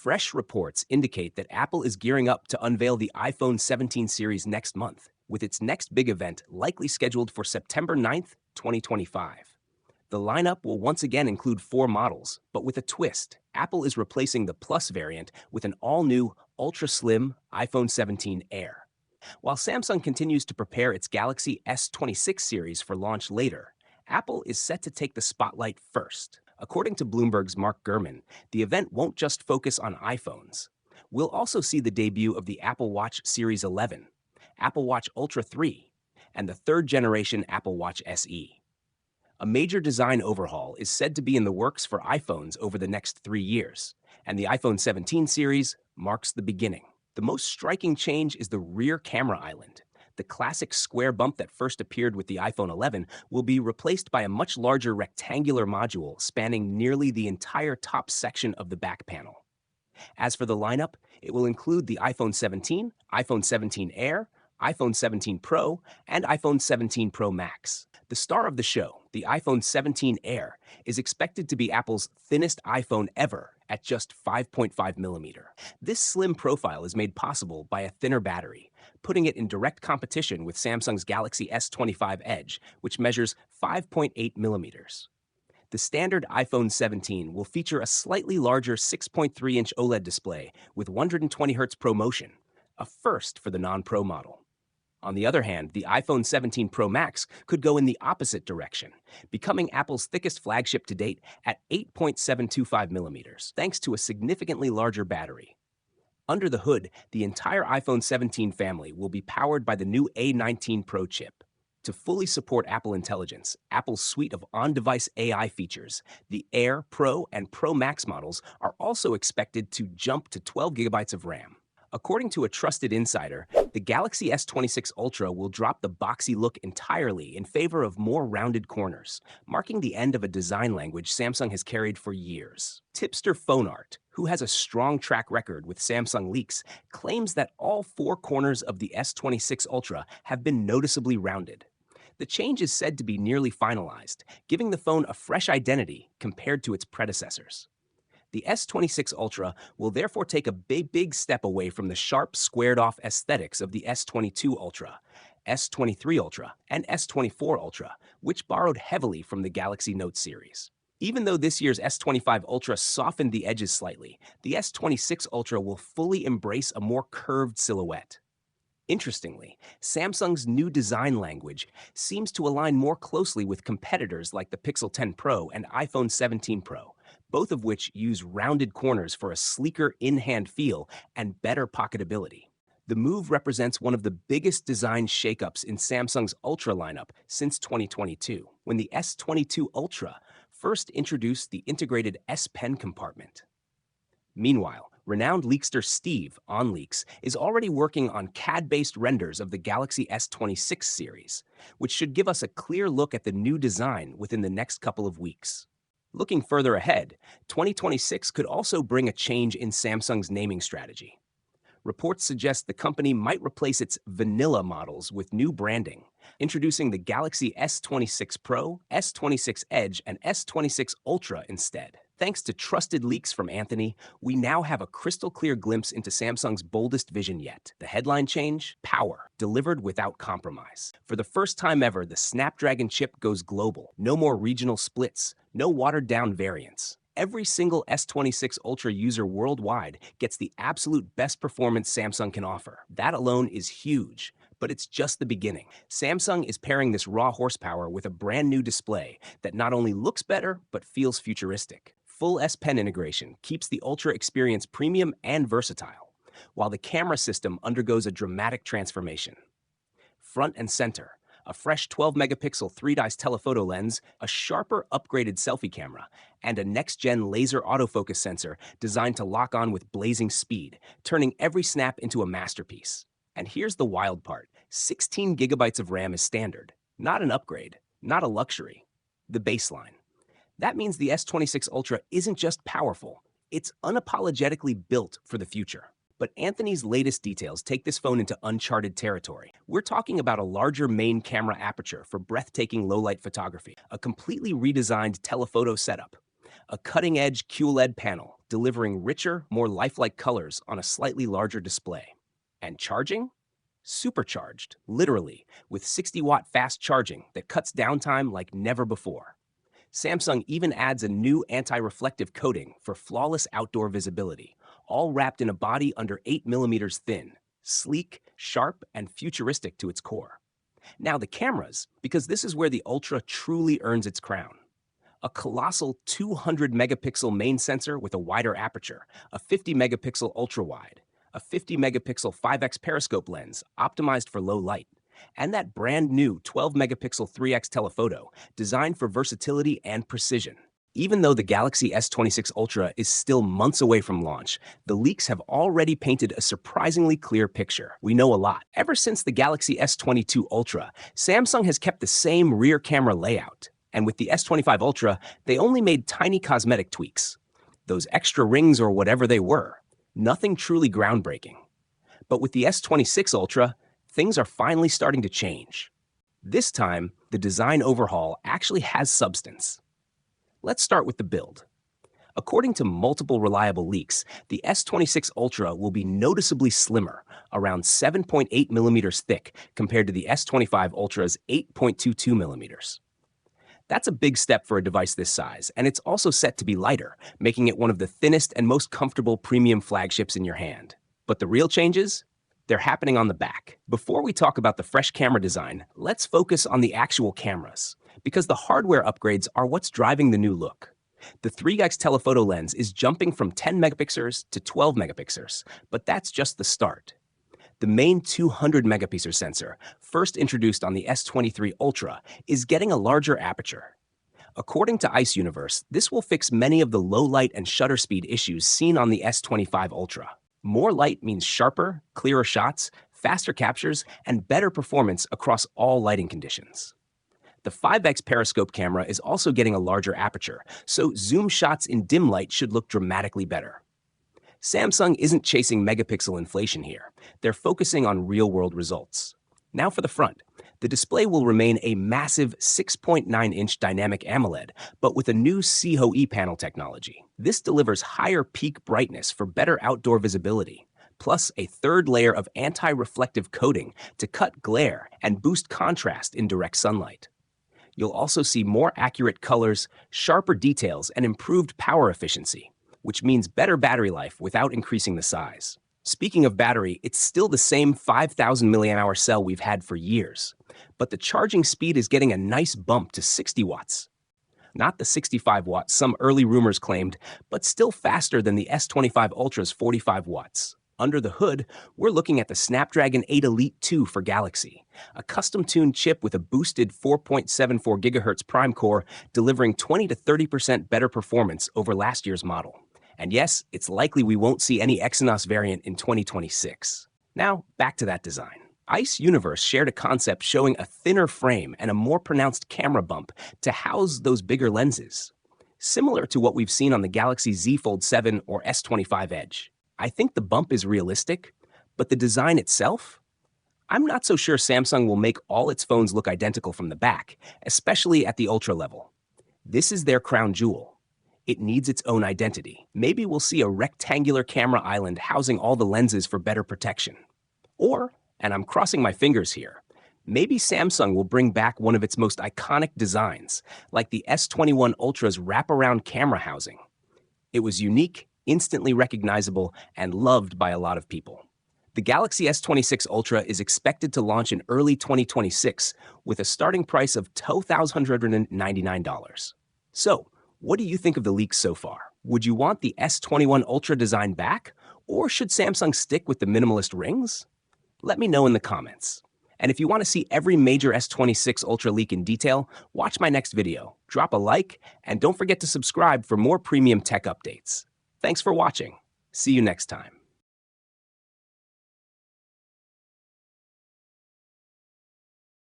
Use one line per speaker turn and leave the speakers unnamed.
Fresh reports indicate that Apple is gearing up to unveil the iPhone 17 series next month, with its next big event likely scheduled for September 9th, 2025. The lineup will once again include four models, but with a twist. Apple is replacing the Plus variant with an all-new, ultra-slim iPhone 17 Air. While Samsung continues to prepare its Galaxy S26 series for launch later, Apple is set to take the spotlight first. According to Bloomberg's Mark Gurman, the event won't just focus on iPhones. We'll also see the debut of the Apple Watch Series 11, Apple Watch Ultra 3, and the third-generation Apple Watch SE. A major design overhaul is said to be in the works for iPhones over the next 3 years, and the iPhone 17 series marks the beginning. The most striking change is the rear camera island. The classic square bump that first appeared with the iPhone 11 will be replaced by a much larger rectangular module spanning nearly the entire top section of the back panel. As for the lineup, it will include the iPhone 17, iPhone 17 Air, iPhone 17 Pro, and iPhone 17 Pro Max. The star of the show, the iPhone 17 Air, is expected to be Apple's thinnest iPhone ever at just 5.5 millimeter. This slim profile is made possible by a thinner battery, putting it in direct competition with Samsung's Galaxy S25 Edge, which measures 5.8 millimeters. The standard iPhone 17 will feature a slightly larger 6.3-inch OLED display with 120Hz ProMotion, a first for the non-Pro model. On the other hand, the iPhone 17 Pro Max could go in the opposite direction, becoming Apple's thickest flagship to date at 8.725 millimeters, thanks to a significantly larger battery. Under the hood, the entire iPhone 17 family will be powered by the new A19 Pro chip. To fully support Apple Intelligence, Apple's suite of on-device AI features, the Air, Pro, and Pro Max models are also expected to jump to 12 gigabytes of RAM. According to a trusted insider, the Galaxy S26 Ultra will drop the boxy look entirely in favor of more rounded corners, marking the end of a design language Samsung has carried for years. Tipster PhoneArt, who has a strong track record with Samsung leaks, claims that all four corners of the S26 Ultra have been noticeably rounded. The change is said to be nearly finalized, giving the phone a fresh identity compared to its predecessors. The S26 Ultra will therefore take a big step away from the sharp, squared-off aesthetics of the S22 Ultra, S23 Ultra, and S24 Ultra, which borrowed heavily from the Galaxy Note series. Even though this year's S25 Ultra softened the edges slightly, the S26 Ultra will fully embrace a more curved silhouette. Interestingly, Samsung's new design language seems to align more closely with competitors like the Pixel 10 Pro and iPhone 17 Pro, both of which use rounded corners for a sleeker in-hand feel and better pocketability. The move represents one of the biggest design shakeups in Samsung's Ultra lineup since 2022, when the S22 Ultra first introduced the integrated S Pen compartment. Meanwhile, renowned leakster Steve, on Leaks, is already working on CAD-based renders of the Galaxy S26 series, which should give us a clear look at the new design within the next couple of weeks. Looking further ahead, 2026 could also bring a change in Samsung's naming strategy. Reports suggest the company might replace its vanilla models with new branding, introducing the Galaxy S26 Pro, S26 Edge, and S26 Ultra instead. Thanks to trusted leaks from Anthony, we now have a crystal-clear glimpse into Samsung's boldest vision yet. The headline change? Power, delivered without compromise. For the first time ever, the Snapdragon chip goes global. No more regional splits, no watered-down variants. Every single S26 Ultra user worldwide gets the absolute best performance Samsung can offer. That alone is huge, but it's just the beginning. Samsung is pairing this raw horsepower with a brand new display that not only looks better, but feels futuristic. Full S Pen integration keeps the Ultra experience premium and versatile, while the camera system undergoes a dramatic transformation. Front and center, a fresh 12-megapixel 3-dice telephoto lens, a sharper upgraded selfie camera, and a next-gen laser autofocus sensor designed to lock on with blazing speed, turning every snap into a masterpiece. And here's the wild part. 16 gigabytes of RAM is standard, not an upgrade, not a luxury, the baseline. That means the S26 Ultra isn't just powerful, it's unapologetically built for the future. But Anthony's latest details take this phone into uncharted territory. We're talking about a larger main camera aperture for breathtaking low-light photography, a completely redesigned telephoto setup, a cutting-edge QLED panel delivering richer, more lifelike colors on a slightly larger display. And charging? Supercharged, literally, with 60-watt fast charging that cuts downtime like never before. Samsung even adds a new anti-reflective coating for flawless outdoor visibility, all wrapped in a body under 8 millimeters thin, sleek, sharp, and futuristic to its core. Now the cameras, because this is where the Ultra truly earns its crown. A colossal 200 megapixel main sensor with a wider aperture, a 50 megapixel ultra-wide, a 50 megapixel 5x periscope lens optimized for low light, and that brand new 12 megapixel 3x telephoto designed for versatility and precision. Even though the Galaxy S26 Ultra is still months away from launch, the leaks have already painted a surprisingly clear picture. We know a lot. Ever since the Galaxy S22 Ultra, Samsung has kept the same rear camera layout. And with the S25 Ultra, they only made tiny cosmetic tweaks. Those extra rings or whatever they were. Nothing truly groundbreaking. But with the S26 Ultra, things are finally starting to change. This time, the design overhaul actually has substance. Let's start with the build. According to multiple reliable leaks, the S26 Ultra will be noticeably slimmer, around 7.8 millimeters thick compared to the S25 Ultra's 8.22 millimeters. That's a big step for a device this size, and it's also set to be lighter, making it one of the thinnest and most comfortable premium flagships in your hand. But the real changes? They're happening on the back. Before we talk about the fresh camera design, let's focus on the actual cameras, because the hardware upgrades are what's driving the new look. The 3x telephoto lens is jumping from 10 megapixels to 12 megapixels, but that's just the start. The main 200 megapixel sensor, first introduced on the S23 Ultra, is getting a larger aperture. According to Ice Universe, this will fix many of the low light and shutter speed issues seen on the S25 Ultra. More light means sharper, clearer shots, faster captures, and better performance across all lighting conditions. The 5x periscope camera is also getting a larger aperture, so zoom shots in dim light should look dramatically better. Samsung isn't chasing megapixel inflation here. They're focusing on real-world results. Now for the front. The display will remain a massive 6.9-inch dynamic AMOLED, but with a new COE panel technology. This delivers higher peak brightness for better outdoor visibility, plus a third layer of anti-reflective coating to cut glare and boost contrast in direct sunlight. You'll also see more accurate colors, sharper details, and improved power efficiency, which means better battery life without increasing the size. Speaking of battery, it's still the same 5,000 mAh cell we've had for years, but the charging speed is getting a nice bump to 60 watts. Not the 65 watts some early rumors claimed, but still faster than the S25 Ultra's 45 watts. Under the hood, we're looking at the Snapdragon 8 Elite 2 for Galaxy, a custom-tuned chip with a boosted 4.74 GHz prime core, delivering 20 to 30% better performance over last year's model. And yes, it's likely we won't see any Exynos variant in 2026. Now, back to that design. Ice Universe shared a concept showing a thinner frame and a more pronounced camera bump to house those bigger lenses, similar to what we've seen on the Galaxy Z Fold 7 or S25 Edge. I think the bump is realistic, but the design itself? I'm not so sure Samsung will make all its phones look identical from the back, especially at the Ultra level. This is their crown jewel. It needs its own identity. Maybe we'll see a rectangular camera island housing all the lenses for better protection. Or, and I'm crossing my fingers here, maybe Samsung will bring back one of its most iconic designs, like the S21 Ultra's wraparound camera housing. It was unique, instantly recognizable, and loved by a lot of people. The Galaxy S26 Ultra is expected to launch in early 2026 with a starting price of $2,199. So, what do you think of the leaks so far? Would you want the S21 Ultra design back, or should Samsung stick with the minimalist rings? Let me know in the comments. And if you want to see every major S26 Ultra leak in detail, watch my next video, drop a like, and don't forget to subscribe for more premium tech updates. Thanks for watching. See you next time.